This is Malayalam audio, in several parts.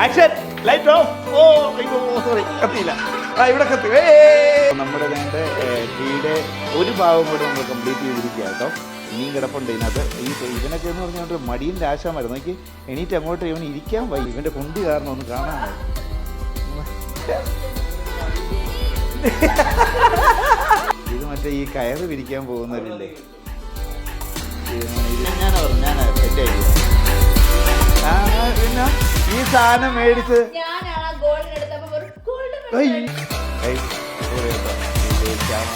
Action light off. Oh sorry കത്തിയില്ല. ഇവിടെ കത്തി. നമ്മുടെ വേണ്ട ടീയുടെ ഒരു ഭാഗം കൂടെ നമ്മൾ കംപ്ലീറ്റ് ചെയ്തിരിക്കുക കേട്ടോ. ഇനിയും കിടപ്പുണ്ട് ഇതിനകത്ത്. ഇവനൊക്കെ എന്ന് പറഞ്ഞാൽ മടിയൻ്റെ ആശാമായിരുന്നു. നോക്കി എണീറ്റ് അങ്ങോട്ട് ഇവൻ ഇരിക്കാൻ വയ്യ. ഇവൻ്റെ കുണ്ടി കാരണം ഒന്ന് കാണാൻ. ഇത് മറ്റേ ഈ കയറ് വിരിക്കാൻ പോകുന്നവരില്ലേ, പിന്നെ ഈ സാധനം മേടിച്ച്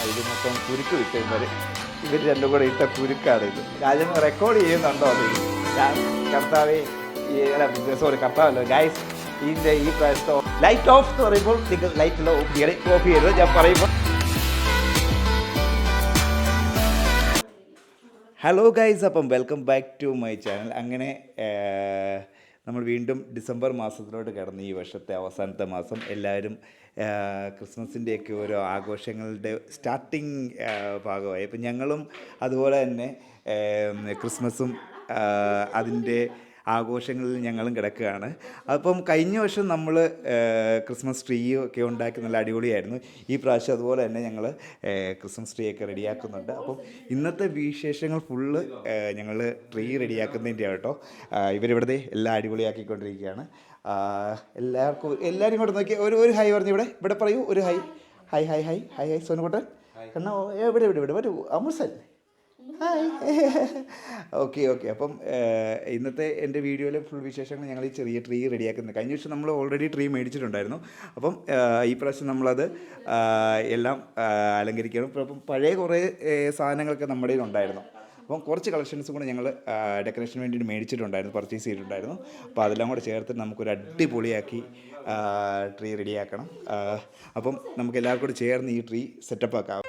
ഇത് മൊത്തം കുരുക്ക് വിട്ടവര്. ഇവർ രണ്ടും കൂടെ ഇട്ട കുരുക്കാണ് ഇത്. രാജൻ റെക്കോർഡ് ചെയ്യുന്നുണ്ടോ അത്? ഞാൻ കർത്താവേ, സോറി കർത്താവല്ലോ ഗൈസ്, ഇതിൻ്റെ ഈ പ്രാവശ്യത്തെ ലൈറ്റ് ഓഫ് എന്ന് പറയുമ്പോൾ നിങ്ങൾ ലൈറ്റ് ഓഫ് ചെയ്യരുത് ഞാൻ പറയുമ്പോൾ. ഹലോ ഗൈസ്, അപ്പം welcome back to my channel. അങ്ങനെ നമ്മൾ വീണ്ടും ഡിസംബർ മാസത്തിലോട്ട് കിടന്നു. ഈ വർഷത്തെ അവസാനത്തെ മാസം എല്ലാവരും ക്രിസ്മസിൻ്റെയൊക്കെ ഓരോ ആഘോഷങ്ങളുടെ സ്റ്റാർട്ടിങ് ഭാഗമായി. അപ്പം ഞങ്ങളും അതുപോലെ തന്നെ ക്രിസ്മസും അതിൻ്റെ ആഘോഷങ്ങളിൽ ഞങ്ങളും കിടക്കുകയാണ്. അപ്പം കഴിഞ്ഞ വർഷം നമ്മൾ ക്രിസ്മസ് ട്രീ ഒക്കെ ഉണ്ടാക്കി നല്ല അടിപൊളിയായിരുന്നു. ഈ പ്രാവശ്യം അതുപോലെ തന്നെ ഞങ്ങൾ ക്രിസ്മസ് ട്രീ ഒക്കെ റെഡിയാക്കുന്നുണ്ട്. അപ്പം ഇന്നത്തെ വിശേഷങ്ങൾ ഫുള്ള് ഞങ്ങൾ ട്രീ റെഡിയാക്കുന്നതിൻ്റെ കേട്ടോ. ഇവരിവിടുത്തെ എല്ലാം അടിപൊളിയാക്കിക്കൊണ്ടിരിക്കുകയാണ്. എല്ലാവരും ഇങ്ങോട്ട് നോക്കി ഒരു ഹൈ പറഞ്ഞു. ഇവിടെ പറയൂ ഒരു hi hi hi hi hi hi Sonukuttan എന്നാ ഇവിടെ വരൂ അമുസൻ ഹായ്. ഓക്കെ. അപ്പം ഇന്നത്തെ എൻ്റെ വീഡിയോയിലെ ഫുൾ വിശേഷങ്ങൾ ഞങ്ങൾ ഈ ചെറിയ ട്രീ റെഡിയാക്കുന്നത്. കഴിഞ്ഞ വർഷം നമ്മൾ ഓൾറെഡി ട്രീ മേടിച്ചിട്ടുണ്ടായിരുന്നു. അപ്പം ഈ പ്രാവശ്യം നമ്മളത് എല്ലാം അലങ്കരിക്കണം. അപ്പം പഴയ കുറേ സാധനങ്ങളൊക്കെ നമ്മുടെ കയ്യിലുണ്ടായിരുന്നു. അപ്പം കുറച്ച് കളക്ഷൻസും കൂടെ ഞങ്ങൾ ഡെക്കറേഷന് വേണ്ടിയിട്ട് മേടിച്ചിട്ടുണ്ടായിരുന്നു, പർച്ചേസ് ചെയ്തിട്ടുണ്ടായിരുന്നു. അപ്പോൾ അതെല്ലാം കൂടെ ചേർത്ത് നമുക്കൊരു അടിപൊളിയാക്കി ട്രീ റെഡിയാക്കണം. അപ്പം നമുക്ക് എല്ലാവർക്കും കൂടി ചേർന്ന് ഈ ട്രീ സെറ്റപ്പ് ആക്കാം.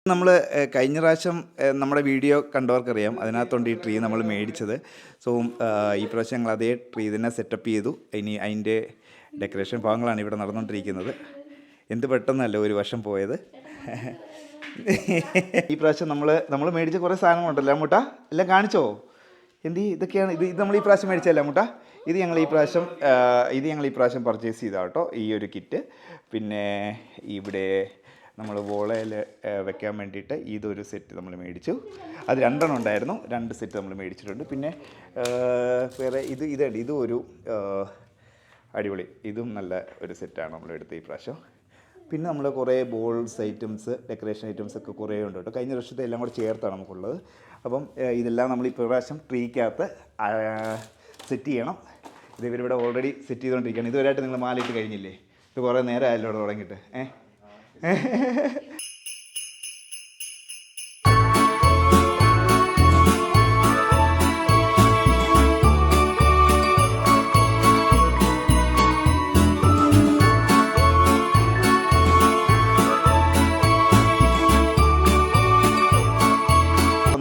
നമ്മൾ കഴിഞ്ഞ പ്രാവശ്യം നമ്മുടെ വീഡിയോ കണ്ടവർക്കറിയാം, അതിനകത്തുണ്ട് ഈ ട്രീ നമ്മൾ മേടിച്ചത്. സോ ഈ പ്രാവശ്യം ഞങ്ങൾ അതേ ട്രീ തന്നെ സെറ്റപ്പ് ചെയ്തു. ഇനി അതിൻ്റെ ഡെക്കറേഷൻ ഭാഗങ്ങളാണ് ഇവിടെ നടന്നുകൊണ്ടിരിക്കുന്നത്. എന്ത് പെട്ടെന്നല്ല ഒരു വർഷം പോയത്. ഈ പ്രാവശ്യം നമ്മൾ മേടിച്ച കുറേ സാധനങ്ങളുണ്ടല്ലോ അമ്മൂട്ട, എല്ലാം കാണിച്ചോ? ഇതൊക്കെയാണ് ഇത് നമ്മൾ ഈ പ്രാവശ്യം മേടിച്ചല്ല അമ്മൂട്ട. ഇത് ഞങ്ങൾ ഈ പ്രാവശ്യം പർച്ചേസ് ചെയ്താൽ കേട്ടോ, ഈ ഒരു കിറ്റ്. പിന്നെ ഇവിടെ നമ്മൾ വോളയിൽ വെക്കാൻ വേണ്ടിയിട്ട് ഇതൊരു സെറ്റ് നമ്മൾ മേടിച്ചു. അത് 2 ഉണ്ടായിരുന്നു, 2 സെറ്റ് നമ്മൾ മേടിച്ചിട്ടുണ്ട്. പിന്നെ വേറെ ഇതും ഒരു അടിപൊളി, ഇതും നല്ല ഒരു സെറ്റാണ് നമ്മളെടുത്ത് ഈ പ്രാവശ്യം. പിന്നെ നമ്മൾ കുറേ ബോൾസ് ഐറ്റംസ്, ഡെക്കറേഷൻ ഐറ്റംസ് ഒക്കെ കുറേ ഉണ്ട് കേട്ടോ. കഴിഞ്ഞ വർഷത്തെ എല്ലാം കൂടെ ചേർത്താണ് നമുക്കുള്ളത്. അപ്പം ഇതെല്ലാം നമ്മൾ ഈ പ്രാവശ്യം ട്രീക്കകത്ത് സെറ്റ് ചെയ്യണം. ഇത് ഇവരിവിടെ ഓൾറെഡി സെറ്റ് ചെയ്തുകൊണ്ടിരിക്കുകയാണ്. ഇതുവരെയായിട്ട് നിങ്ങൾ മാലയിട്ട് കഴിഞ്ഞില്ലേ? ഇത് കുറേ നേരമായല്ലോ ഇവിടെ തുടങ്ങിയിട്ട്.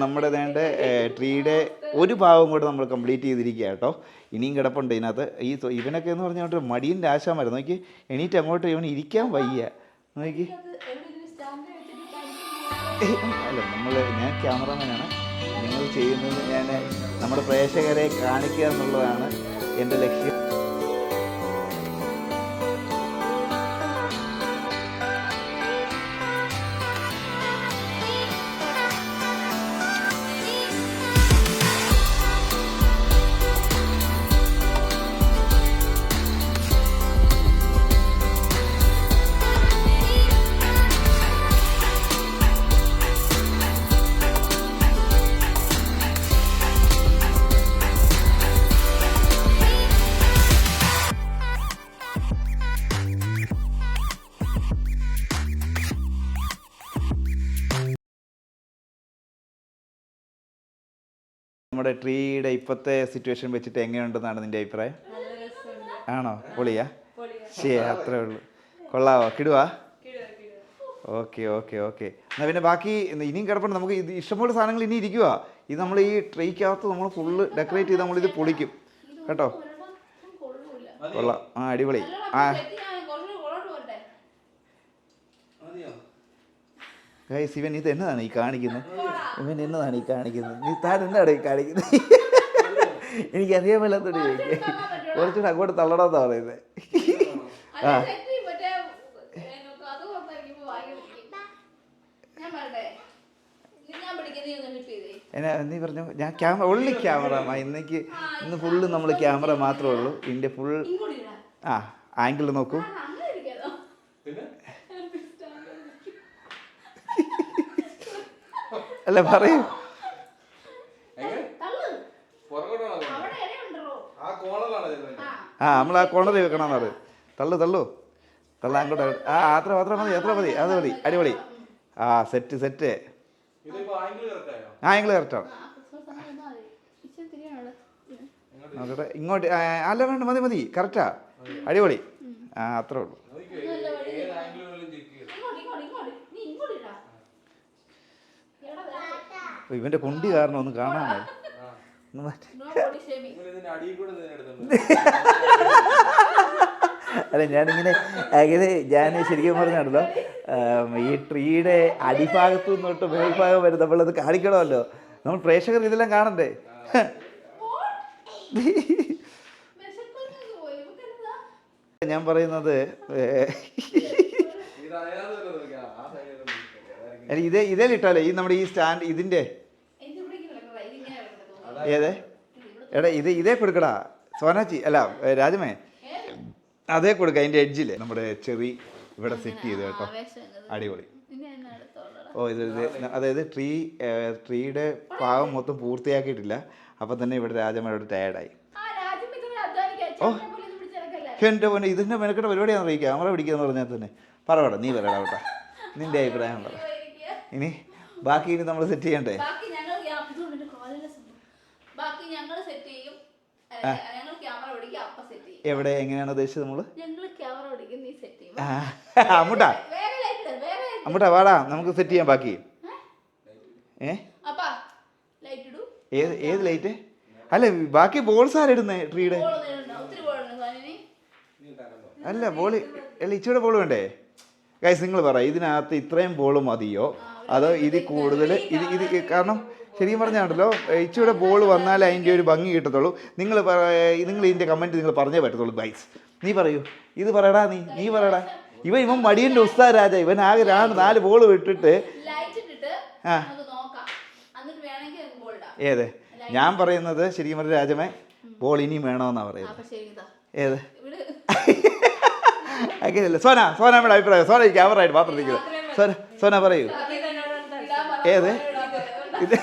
നമ്മുടെ വേണ്ട ട്രീയുടെ ഒരു ഭാഗം കൂടെ നമ്മൾ കംപ്ലീറ്റ് ചെയ്തിരിക്കുക കേട്ടോ. ഇനിയും കിടപ്പുണ്ട് ഇതിനകത്ത്. ഇവനൊക്കെ എന്ന് പറഞ്ഞാൽ മടിയൻ്റെ ആശാമായിരുന്നു. നോക്കി എണീറ്റ് അങ്ങോട്ട് ഇവൻ ഇരിക്കാൻ വയ്യ. നോക്കി അല്ല, ഞാൻ ക്യാമറമാനാണ്. നിങ്ങൾ ചെയ്യുന്നത് ഞാൻ നമ്മുടെ പ്രേക്ഷകരെ കാണിക്കുക എന്നുള്ളതാണ് എൻ്റെ ലക്ഷ്യം. നമ്മുടെ ട്രീയുടെ ഇപ്പോഴത്തെ സിറ്റുവേഷൻ വെച്ചിട്ട് എങ്ങനെയുണ്ടെന്നാണ് നിൻ്റെ അഭിപ്രായം? ആണോ? പൊളിയാ? ശരി, അത്രേ ഉള്ളൂ. കൊള്ളാവോ? കിടുവാ? ഓക്കെ. എന്നാൽ പിന്നെ ബാക്കി ഇനിയും കിടപ്പുണ്ട്. നമുക്ക് ഇത് ഇഷ്ടംപോലെ സാധനങ്ങൾ ഇനി ഇരിക്കുക. ഇത് നമ്മൾ ഈ ട്രീക്കകത്ത് നമ്മൾ ഫുള്ള് ഡെക്കറേറ്റ് ചെയ്ത് നമ്മളിത് പൊളിക്കും കേട്ടോ. കൊള്ളാം. അടിപൊളി. ഗൈസ്, ഇവൻ ഇത് എന്നതാണ് ഈ കാണിക്കുന്നത്? ഇവൻ എന്നതാണ് ഈ കാണിക്കുന്നത്? നീ താൻ എന്താണ് ഈ കാണിക്കുന്നത്? എനിക്കറിയാൻ മേലാത്തോണ്ട് ചോദിക്കുക. കുറച്ചുകൂടെ അങ്ങോട്ട് തള്ളണമെന്നാ പറയുന്നത്. ആ എന്നാ നീ പറഞ്ഞു? ഞാൻ ക്യാമറ ഉള്ളി ക്യാമറ ഇന്ന് ഫുള്ള് നമ്മൾ ക്യാമറ മാത്രമേ ഉള്ളൂ. ഇതിൻ്റെ ഫുൾ ആ ആംഗിൾ നോക്കൂ. അല്ല പറയൂ. ആ നമ്മൾ ആ കോണറിൽ വെക്കണമെന്ന് പറയും. തള്ളു തള്ളു തള്ള അങ്ങോട്ട്. ആ അത്ര മതി അത് മതി. അടിപൊളി. ആ സെറ്റ്. ആംഗിൾ കറക്റ്റാണ്. നോക്കട്ടെ ഇങ്ങോട്ട്. അല്ല വേണ്ട മതി കറക്റ്റാ. അടിപൊളി. ആ അത്രേ ഉള്ളൂ. ഇവന്റെ കുണ്ടി കാരണം ഒന്ന് കാണാമോ? അല്ല അങ്ങനെ ഞാൻ ശരിക്കും പറഞ്ഞാണല്ലോ, ഈ ട്രീയുടെ അടിഭാഗത്തു നിന്നോട്ട് മേൽഭാഗം വരെ നമ്മളത് കാണിക്കണമല്ലോ. നമ്മൾ പ്രേക്ഷകർ ഇതെല്ലാം കാണണ്ടേ? ഞാൻ പറയുന്നത് ഇതേലിട്ടാലേ ഈ നമ്മുടെ ഈ സ്റ്റാൻഡ് ഇതിൻ്റെ ഏതേ എടാ ഇതേ കൊടുക്കടാ സോനാച്ചി. അല്ല രാജമേ, അതേ കൊടുക്ക. അതിൻ്റെ എഡ്ജിൽ നമ്മുടെ ചെറി ഇവിടെ സെറ്റ് ചെയ്ത് കേട്ടോ. അടിപൊളി. ഓ ഇത് അതായത് ട്രീയുടെ ഭാഗം മൊത്തം പൂർത്തിയാക്കിയിട്ടില്ല. അപ്പം തന്നെ ഇവിടെ രാജമ്മയോട് ടയേർഡായി. ഓ എൻ്റെ പോലെ ഇതിൻ്റെ മെനക്കെട്ട പരിപാടിയാണെന്ന് അറിയിക്കുക. ക്യാമറ പിടിക്കുകയെന്ന് പറഞ്ഞാൽ തന്നെ പറയടാ. നീ പറയടാ കേട്ടോ, നിൻ്റെ അഭിപ്രായം പറ. ഇനി ബാക്കി നമ്മൾ സെറ്റ് ചെയ്യണ്ടേ? എവിടെ എങ്ങനെയാണ് ഉദ്ദേശിച്ചത് നമ്മള്? അമ്മൂട്ടാ വാടാ, നമുക്ക് സെറ്റ് ചെയ്യാം ബാക്കി. ഏത് ലൈറ്റ്? അല്ല ബാക്കി ബോൾസ് ആരിടുന്നേ ട്രീയുടെ? അല്ല ബോള് അല്ല ഇച്ചിരി ബോൾ വേണ്ടേ? ഗൈസ് നിങ്ങൾ പറ, ഇതിനകത്ത് ഇത്രയും ബോൾ മതിയോ അതോ ഇതിൽ കൂടുതൽ? ഇത് കാരണം ശരിക്കും പറഞ്ഞാണല്ലോ, ഇച്ചിരി ബോൾ വന്നാലേ അതിൻ്റെ ഒരു ഭംഗി കിട്ടത്തുള്ളൂ. നിങ്ങൾ ഇതിൻ്റെ കമൻറ്റ് നിങ്ങൾ പറഞ്ഞേ പറ്റത്തുള്ളൂ. ഗൈസ് നീ പറയൂ, ഇത് പറയടാ. നീ പറയടാ. ഇവൻ മടിയൻ്റെ ഉസ്താദ് രാജ. ഇവൻ ആകെ 4 ബോൾ വിട്ടിട്ട് ആ ഏത് ഞാൻ പറയുന്നത് ശരിക്കും പറഞ്ഞ രാജമേ, ബോൾ ഇനിയും വേണമെന്നാണ് പറയുന്നത്. ഏത് അങ്ങനെയല്ല സോനമ്മയുടെ അഭിപ്രായം. സോന ക്യാമറയായിട്ട് മാത്രം നിൽക്കുന്നത്. സോന പറയൂ ഏത്? ഇത്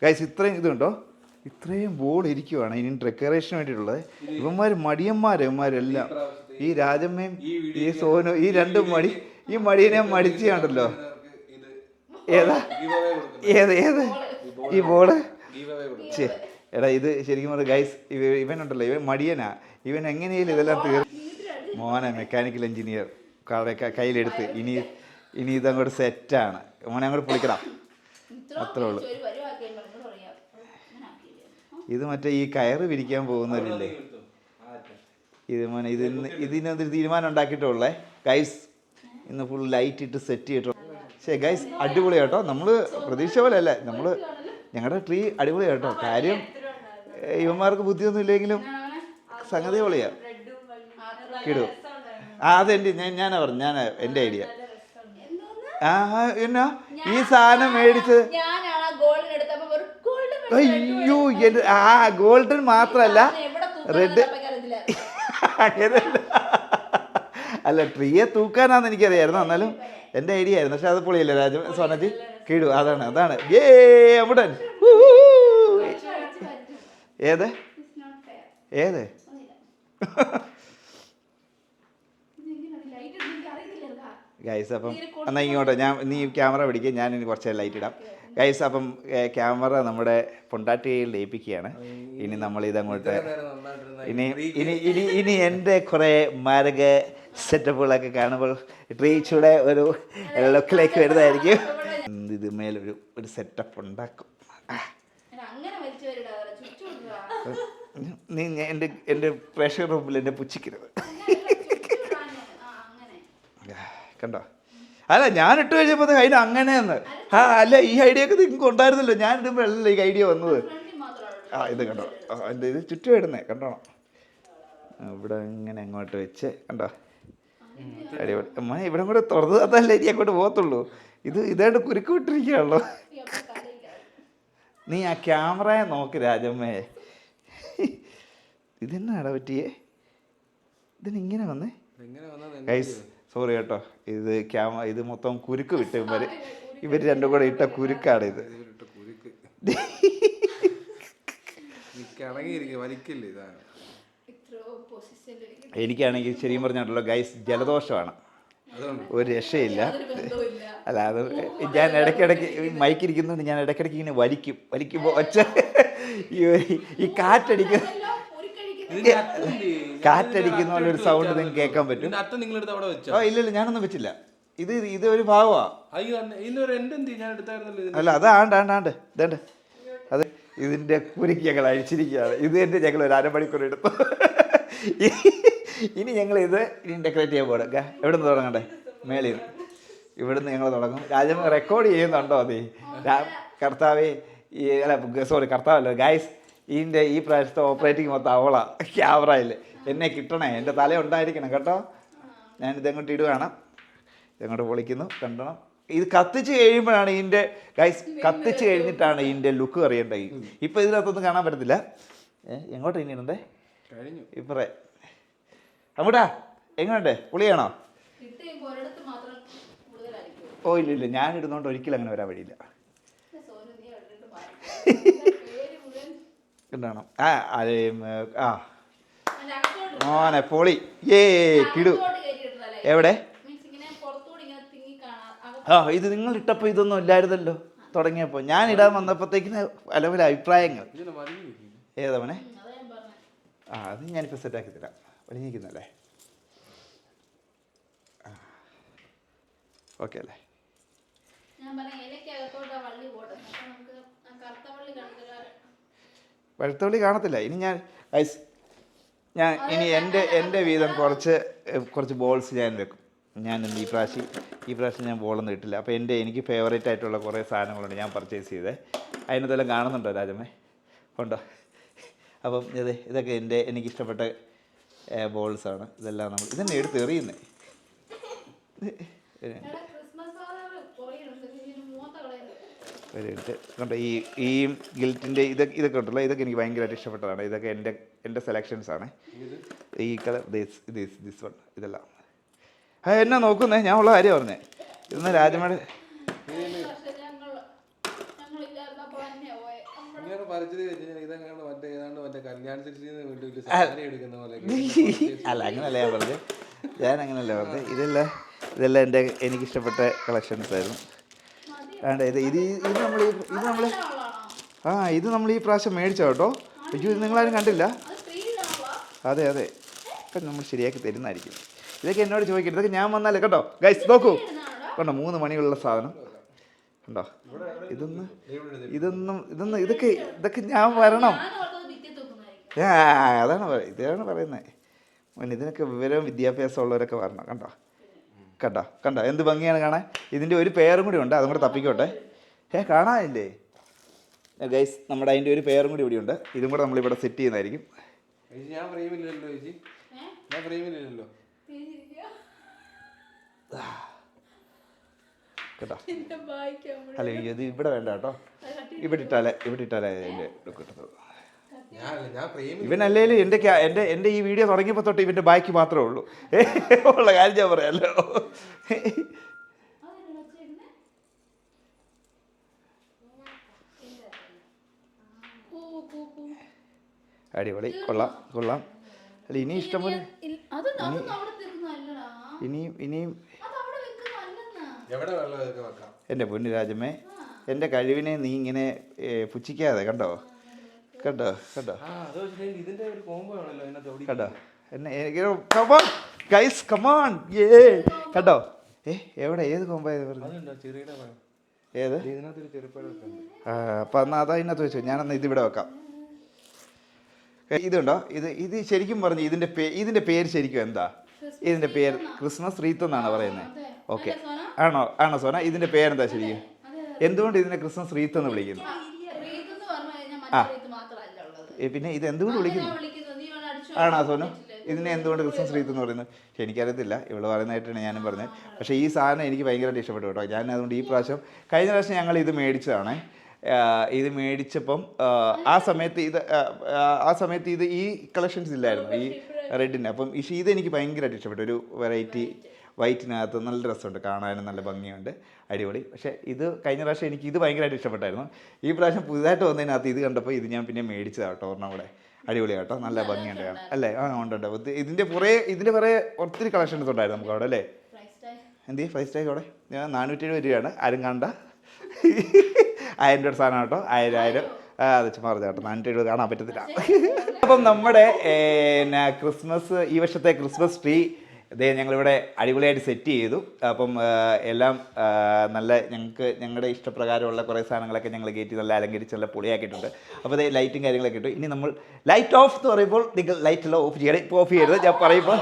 ഗൈസ് ഇത്രയും ഇതുണ്ടോ? ഇത്രയും ബോൾ ഇരിക്കുവാണ് ഇനി ഡെക്കറേഷന് വേണ്ടിയിട്ടുള്ളത്. ഇവന്മാരെല്ലാം ഈ രാജമ്മയും ഈ സോനു ഈ രണ്ടും ഈ മടിയനെ മടിച്ച് കണ്ടല്ലോ. ഏത് ഈ ബോള്? എടാ ഇത് ശരിക്കും പറഞ്ഞ ഗൈസ് ഇവനുണ്ടല്ലോ, ഇവൻ മടിയനാ. ഇവൻ എങ്ങനെയും ഇതെല്ലാം മോനെ മെക്കാനിക്കൽ എഞ്ചിനീയർ കയ്യിലെടുത്ത് ഇനി ഇതങ്ങോട്ട് സെറ്റാണ്. മോനെ അങ്ങോട്ട് പൊളിക്കണം. അത്രേ ഉള്ളൂ. ഇത് മറ്റേ ഈ കയറ് വിരിക്കാൻ പോകുന്നവരില്ലേ, ഇത് മോനെ ഇതിനൊരു തീരുമാനം ഉണ്ടാക്കിയിട്ടുള്ളേ ഗൈസ്. ഇന്ന് ഫുൾ ലൈറ്റ് ഇട്ട് സെറ്റ് ചെയ്തിട്ടുള്ളൂ. ശരി ഗൈസ്, അടിപൊളി കേട്ടോ. നമ്മൾ പ്രതീക്ഷ പോലെ അല്ലേ, ഞങ്ങളുടെ ട്രീ അടിപൊളി കേട്ടോ. കാര്യം ഇവന്മാർക്ക് ബുദ്ധിയൊന്നും ഇല്ലെങ്കിലും സംഗതി പൊളിയാ. കിടു അതെൻ്റെ ഞാനാ പറഞ്ഞു, എൻ്റെ ഐഡിയ. എന്നാ ഈ സാധനം മേടിച്ചത്? അയ്യോ ഗോൾഡൻ മാത്രല്ല റെഡ്. അങ്ങനെയല്ല, അല്ല ട്രീയെ തൂക്കാനാന്ന് എനിക്കറിയായിരുന്നു. എന്നാലും എൻ്റെ ഐഡിയ ആയിരുന്നു. പക്ഷെ അത് പൊളിയല്ലേ സോനജി? കിടു അതാണ് അവിടൻ. ഏത് ഗൈസ്? അപ്പം എന്നാൽ ഇങ്ങോട്ട് നീ ക്യാമറ പിടിക്കുക, ഞാൻ ഇനി കുറച്ച് ലൈറ്റ് ഇടാം. ഗൈസ് അപ്പം ക്യാമറ നമ്മുടെ പൊണ്ടാട്ടിയിൽ ലയിപ്പിക്കുകയാണ്. ഇനി നമ്മൾ ഇതങ്ങോട്ട് ഇനി എൻ്റെ കുറേ മാരക സെറ്റപ്പുകളൊക്കെ കാണുമ്പോൾ ട്രീച്ചൂടെ ഒരു ലുക്കിലേക്ക് വരുന്നതായിരിക്കും. ഇത് മേലൊരു സെറ്റപ്പ് ഉണ്ടാക്കും. നീ എൻ്റെ പ്രഷർ റൂമിൽ എന്നെ പുച്ഛിക്കരുത്. കണ്ടോ? അല്ല ഞാൻ ഇട്ട് കഴിഞ്ഞപ്പോൾ അതിന് അങ്ങനെയെന്ന് അല്ല ഈ ഐഡിയ ഒക്കെ നിങ്ങൾക്ക് ഉണ്ടായിരുന്നല്ലോ, ഞാൻ ഇടുമ്പോൾ അല്ലല്ലോ ഈ ഐഡിയ വന്നത്. ഇത് കണ്ടോ, ഇത് ചുറ്റും ഇടുന്നേ കണ്ടോണം. ഇവിടെ ഇങ്ങനെ അങ്ങോട്ട് വെച്ച് കണ്ടോ, അടിപൊളി. അമ്മ ഇവിടെ കൂടെ തുറന്നു തന്നല്ലേ ഇനി അങ്ങോട്ട് പോകത്തുള്ളൂ. ഇതായിട്ട് കുരുക്ക് വിട്ടിരിക്കുകയാണല്ലോ. നീ ആ ക്യാമറയെ നോക്ക് രാജമ്മേ. ഇതെന്നാടാ പറ്റിയേ, ഇതിനിങ്ങനെ വന്നേ ഗൈസ്, സോറി കേട്ടോ. ഇത് മൊത്തം കുരുക്ക് വിട്ട് ഇവർ രണ്ടും കൂടെ ഇട്ട കുരുക്കാണ് ഇത്. എനിക്കാണെങ്കിൽ ശരിയും പറഞ്ഞിട്ടുള്ളൂ ഗൈസ്, ജലദോഷമാണ്, ഒരു രക്ഷയില്ല. അല്ല അത് ഞാൻ ഇടയ്ക്കിടയ്ക്ക് മൈക്കിരിക്കുന്നുണ്ട്, ഞാൻ ഇടയ്ക്കിടയ്ക്ക് ഇങ്ങനെ വലിക്കുമ്പോൾ ഒച്ച ഈ കാറ്റടിക്കുന്ന പോലെ ഒരു സൗണ്ട് നിങ്ങൾക്ക് കേൾക്കാൻ പറ്റും. ഇല്ല ഞാനൊന്നും വെച്ചില്ല, ഇത് ഒരു ഭാഗമാ. അല്ല അത് ആണ്ട് ഇതേണ്ട, അത് ഇതിൻ്റെ കുരുക്ക് ഞങ്ങൾ അഴിച്ചിരിക്കുകയാണ്. ഇത് എൻ്റെ ഞങ്ങൾ ഒരു അരമണിക്കൂർ എടുത്തു. ഇനി ഞങ്ങളിത് ഡെക്കറേറ്റ് ചെയ്യാൻ പോകണം. എവിടെ നിന്ന് തുടങ്ങണ്ടേ? മേളിൽ നിന്ന്. ഇവിടുന്ന് ഞങ്ങൾ തുടങ്ങും. രാജമ്മ റെക്കോർഡ് ചെയ്യുന്നുണ്ടോ? നീ കർത്താവേ, സോറി കർത്താവല്ലോ ഗൈസ്, ഈ പ്രാവശ്യത്തെ ഓപ്പറേറ്റിംഗ് മൊത്തം അവളാ ക്യാമറയിൽ. എന്നെ കിട്ടണേ, എൻ്റെ തല ഉണ്ടായിരിക്കണം കേട്ടോ. ഞാനിതങ്ങോട്ട് ഇടുകയാണ്, ഇതങ്ങോട്ട് പൊളിക്കുന്നു കണ്ടണം. ഇത് കത്തിച്ച് കഴിയുമ്പോഴാണ് ഇതിൻ്റെ ഗൈസ്, കത്തിച്ച് കഴിഞ്ഞിട്ടാണ് ഇതിൻ്റെ ലുക്ക് അറിയേണ്ടത്. ഇപ്പം ഇതിനകത്തൊന്നും കാണാൻ പറ്റത്തില്ല. എങ്ങോട്ട് ഇനി ഇടണ്ടേ? ഇപ്പറേ അങ്ങോട്ടാ എങ്ങോട്ടെ പുളിയാണോ? ഓ ഇല്ല ഞാൻ ഇടുന്നോണ്ട് ഒരിക്കലും അങ്ങനെ വരാൻ വഴിയില്ല. എന്താണോ മോനെ പൊളി കിടു. എവിടെ? ഇത് നിങ്ങൾ ഇട്ടപ്പോൾ ഇതൊന്നും ഇല്ലായിരുന്നല്ലോ തുടങ്ങിയപ്പോൾ. ഞാൻ ഇടാൻ വന്നപ്പോഴത്തേക്കിന് പല പല അഭിപ്രായങ്ങൾ. ഏതവണേ? അത് ഞാനിപ്പോൾ സെറ്റാക്കി തരാം. വലിഞ്ഞിരിക്കുന്നല്ലേ? ഓക്കെ അല്ലേ? വെളുത്തവള്ളി കാണത്തില്ല. ഇനി ഞാൻ ഇനി എൻ്റെ വീതം കുറച്ച് ബോൾസ് ഞാൻ വെക്കും. ഞാൻ ഈ പ്രാവശ്യം ഞാൻ ബോളൊന്നും ഇട്ടില്ല. അപ്പോൾ എനിക്ക് ഫേവറേറ്റ് ആയിട്ടുള്ള കുറേ സാധനങ്ങളുണ്ട് ഞാൻ പർച്ചേസ് ചെയ്തേ. അതിനകത്തെല്ലാം കാണുന്നുണ്ടോ രാജമ്മേ? ഉണ്ടോ? അപ്പം ഇതൊക്കെ എനിക്കിഷ്ടപ്പെട്ട ബോൾസാണ്. ഇതെല്ലാം ഇതെന്നെ എടുത്ത് എറിയുന്നേ. കണ്ടോ ഈ ഗിൽറ്റിൻ്റെ ഇതൊക്കെ ഉണ്ടല്ലോ, ഇതൊക്കെ എനിക്ക് ഭയങ്കരമായിട്ട് ഇഷ്ടപ്പെട്ടതാണ്. ഇതൊക്കെ എൻ്റെ സെലക്ഷൻസാണ്. ഈ കളർ ദിസ് വൺ, ഇതെല്ലാം. എന്നാ നോക്കുന്നേ, ഞാൻ ഉള്ള കാര്യം പറഞ്ഞേ. ഇതൊന്ന് രാജമ്മയുടെ അല്ല അങ്ങനല്ല ഞാൻ അങ്ങനല്ല പറഞ്ഞത്. ഇതെല്ലാം എനിക്കിഷ്ടപ്പെട്ട കളക്ഷൻസ് ആയിരുന്നു. ഇത് നമ്മൾ ഈ പ്രാവശ്യം മേടിച്ചോ കേട്ടോ. അയ്യോ ഇത് നിങ്ങളാരും കണ്ടില്ല. അതെ ഇപ്പം നമ്മൾ ശരിയാക്കി തരുന്നതായിരിക്കും. ഇതൊക്കെ എന്നോട് ചോദിക്കരുത്, ഇതൊക്കെ ഞാൻ വന്നാലേ കേട്ടോ. ഗൈസ് നോക്കൂ കണ്ടോ, 3 മണിയുള്ള സാധനം കണ്ടോ. ഇതൊക്കെ ഞാൻ വരണം. ഇതാണ് പറയുന്നത്. ഇതിനൊക്കെ വിവരവും വിദ്യാഭ്യാസം ഉള്ളവരൊക്കെ വരണം. കണ്ടോ എന്ത് ഭംഗിയാണ് കാണാൻ. ഇതിൻ്റെ ഒരു പേരും കൂടി ഉണ്ട്, അതും കൂടെ തപ്പിക്കോട്ടെ. കാണാനില്ലേ ഗൈസ്? നമ്മുടെ അതിൻ്റെ ഒരു പേരും കൂടി ഇവിടെ ഉണ്ട്. ഇതും കൂടെ നമ്മളിവിടെ സെറ്റ് ചെയ്യുന്നതായിരിക്കും. കേട്ടോ അല്ല ഇത് ഇവിടെ വേണ്ട കേട്ടോ. ഇവിടെ ഇട്ടാലേ അതിൻ്റെ ലുക്ക് കിട്ടുന്നത്. ഇവനല്ലേലും എൻ്റെ ഈ വീഡിയോ തുടങ്ങിയപ്പോൾ തൊട്ട് ഇവൻ്റെ ബാക്കി മാത്രമേ ഉള്ളൂ. ഉള്ള കാര്യം ഞാൻ പറയാമല്ലോ. അടിപൊളി, കൊള്ളാം. അല്ല ഇനി ഇഷ്ടംപോലെ ഇനിയും എൻ്റെ പൊന്നു രാജമ്മേ, എൻ്റെ കഴിവിനെ നീ ഇങ്ങനെ പുച്ഛിക്കാതെ കണ്ടോ. എന്നെ ഗൈസ് കമോൺ കണ്ടോ. എവിടെ ഏത് കോമ്പോ ഏത്? അപ്പം എന്നാൽ അതിനകത്ത് വെച്ചോ. ഞാനെന്നാൽ ഇതിവിടെ വെക്കാം. ഇതുണ്ടോ? ഇത് ശരിക്കും പറഞ്ഞു ഇതിൻ്റെ പേര് ശരിക്കും എന്താ? ഇതിൻ്റെ പേര് ക്രിസ്മസ് റീത്ത് എന്നാണ് പറയുന്നത്. ഓക്കെ ആണോ സോന? ഇതിന്റെ പേരെന്താ ശരിക്കും? എന്തുകൊണ്ട് ഇതിനെ ക്രിസ്മസ് റീത്ത് എന്ന് വിളിക്കുന്നു? പിന്നെ ഇത് എന്തുകൊണ്ട് വിളിക്കുന്നു? ആണോ സോനു? ഇതിനെ എന്തുകൊണ്ട് ക്രിസ്മസ് റീത്ത് എന്ന് പറയുന്നത്? പക്ഷെ എനിക്കറിയത്തില്ല, ഇവള് പറയുന്നതായിട്ടാണ് ഞാനും പറഞ്ഞത്. പക്ഷേ ഈ സാധനം എനിക്ക് ഭയങ്കരമായിട്ട് ഇഷ്ടപ്പെട്ടു കേട്ടോ. ഞാൻ അതുകൊണ്ട് ഈ പ്രാവശ്യം, കഴിഞ്ഞ പ്രാവശ്യം ഞങ്ങൾ ഇത് മേടിച്ചതാണ്. ഇത് മേടിച്ചപ്പം ആ സമയത്ത് ഇത് ഈ കളക്ഷൻസ് ഇല്ലായിരുന്നു, ഈ റെഡിന്. അപ്പം ഇതെനിക്ക് ഭയങ്കരമായിട്ട് ഇഷ്ടപ്പെട്ടു. ഒരു വെറൈറ്റി വൈറ്റിനകത്ത് നല്ല രസമുണ്ട്, കാണാനും നല്ല ഭംഗിയുണ്ട്, അടിപൊളി. പക്ഷേ ഇത് കഴിഞ്ഞ പ്രാവശ്യം എനിക്ക് ഇത് ഭയങ്കരമായിട്ട് ഇഷ്ടപ്പെട്ടായിരുന്നു. ഈ പ്രാവശ്യം പുതുതായിട്ട് വന്നതിനകത്ത് ഇത് കണ്ടപ്പോൾ ഇത് ഞാൻ പിന്നെ മേടിച്ചതാണ് കേട്ടോ. ഒരെണ്ണം കൂടെ അടിപൊളി കേട്ടോ, നല്ല ഭംഗിയുണ്ട് അല്ലേ? ഉണ്ട്. ഇതിൻ്റെ പുറകെ ഒത്തിരി കളക്ഷൻസ് ഉണ്ടായിരുന്നു നമുക്ക് അവിടെ അല്ലേ? എന്ത് പ്രൈസ് ടാഗ് അവിടെ? 470 രൂപയാണ്. ആരും കണ്ട 1000 രൂപയുടെ സാധനം കേട്ടോ. 1000 അത് ചുമ്മാ കേട്ടോ, 470 കാണാൻ പറ്റത്തില്ല. അപ്പം നമ്മുടെ ക്രിസ്മസ്, ഈ വർഷത്തെ ക്രിസ്മസ് ട്രീ ഞങ്ങളിവിടെ അടിപൊളിയായിട്ട് സെറ്റ് ചെയ്തു. അപ്പം എല്ലാം നല്ല ഞങ്ങളുടെ ഇഷ്ടപ്രകാരമുള്ള കുറേ സാധനങ്ങളൊക്കെ ഞങ്ങൾ കയറ്റി നല്ല അലങ്കരിച്ച് നല്ല പൊളിയാക്കിയിട്ടുണ്ട്. അപ്പോൾ അതേ ലൈറ്റും കാര്യങ്ങളൊക്കെ ഇട്ടു. ഇനി നമ്മൾ ലൈറ്റ് ഓഫ് എന്ന് പറയുമ്പോൾ നിങ്ങൾ ലൈറ്റെല്ലാം ഓഫ് ചെയ്യണം. ഇപ്പോൾ ഓഫ് ചെയ്യരുത്, ഞാൻ പറയുമ്പോൾ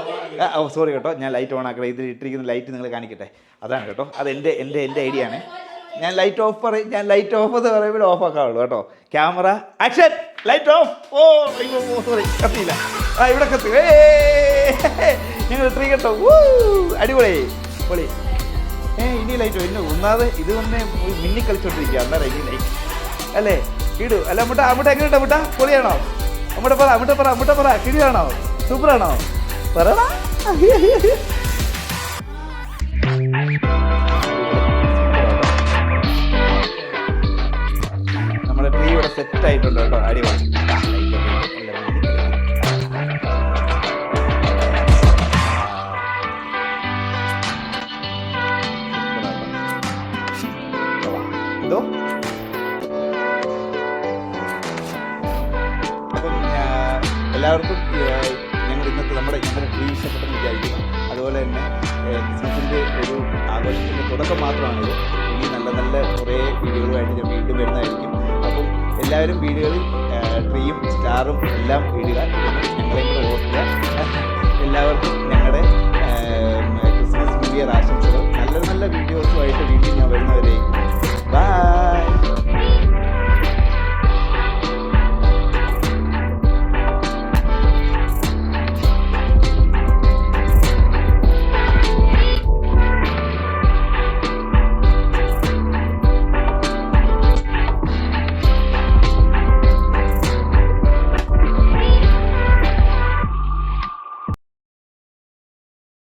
സോറി കേട്ടോ, ഞാൻ ലൈറ്റ് ഓൺ ആക്കണം. ഇതിൽ ഇട്ടിരിക്കുന്ന ലൈറ്റ് നിങ്ങൾ കാണിക്കട്ടെ, അതാണ് കേട്ടോ. അത് എൻ്റെ ഐഡിയ ആണ്. ഞാൻ ലൈറ്റ് ഓഫ് എന്ന് പറയുമ്പോൾ ഓഫ് ആക്കാവുള്ളൂ കേട്ടോ. Camera action, light off. Sorry, കത്തിയില്ല. ഇവിടെ കത്തി. ഞങ്ങൾ ട്രീ കേട്ടോ, അടിപൊളി പൊളി. ഇനി ലൈറ്റോ? ഇന്ന് ഒന്നാമത് ഇത് വന്ന് മിന്നി കളിച്ചോണ്ടിരിക്കുക. അന്നേരം ഇനി ലൈറ്റ് അല്ലേ ഇടൂ. അല്ല അമ്മൂട്ട എങ്ങനെയുണ്ടോ? അമ്മൂട്ട പൊളിയാണോ? അമ്മൂട്ട പറ കിഴിയാണോ? സൂപ്പറാണോ? പറയടാ. നമ്മുടെ ട്രീ ഇവിടെ സെറ്റ് ആയിട്ടുണ്ട് കേട്ടോ, അടിപൊളി. അപ്പം എല്ലാവർക്കും ഞങ്ങൾ ഇന്നത്തെ ഞങ്ങളുടെ ട്രീ ഇഷ്ടപ്പെട്ടെന്ന് വിചാരിക്കുന്നു. അതുപോലെ തന്നെ ക്രിസ്മസിൻ്റെ ഒരു ആഘോഷത്തിൻ്റെ തുടക്കം മാത്രമാണിത്. ഇനി നല്ല കുറേ വീഡിയോകളുമായിട്ട് ഞാൻ വീണ്ടും വരുന്നതായിരിക്കും. അപ്പം എല്ലാവരും വീഡിയോകളിൽ ട്രീയും സ്റ്റാറും എല്ലാം ഇടുക, ഞങ്ങളെയും കൂടെ ഓർക്കുക. എല്ലാവർക്കും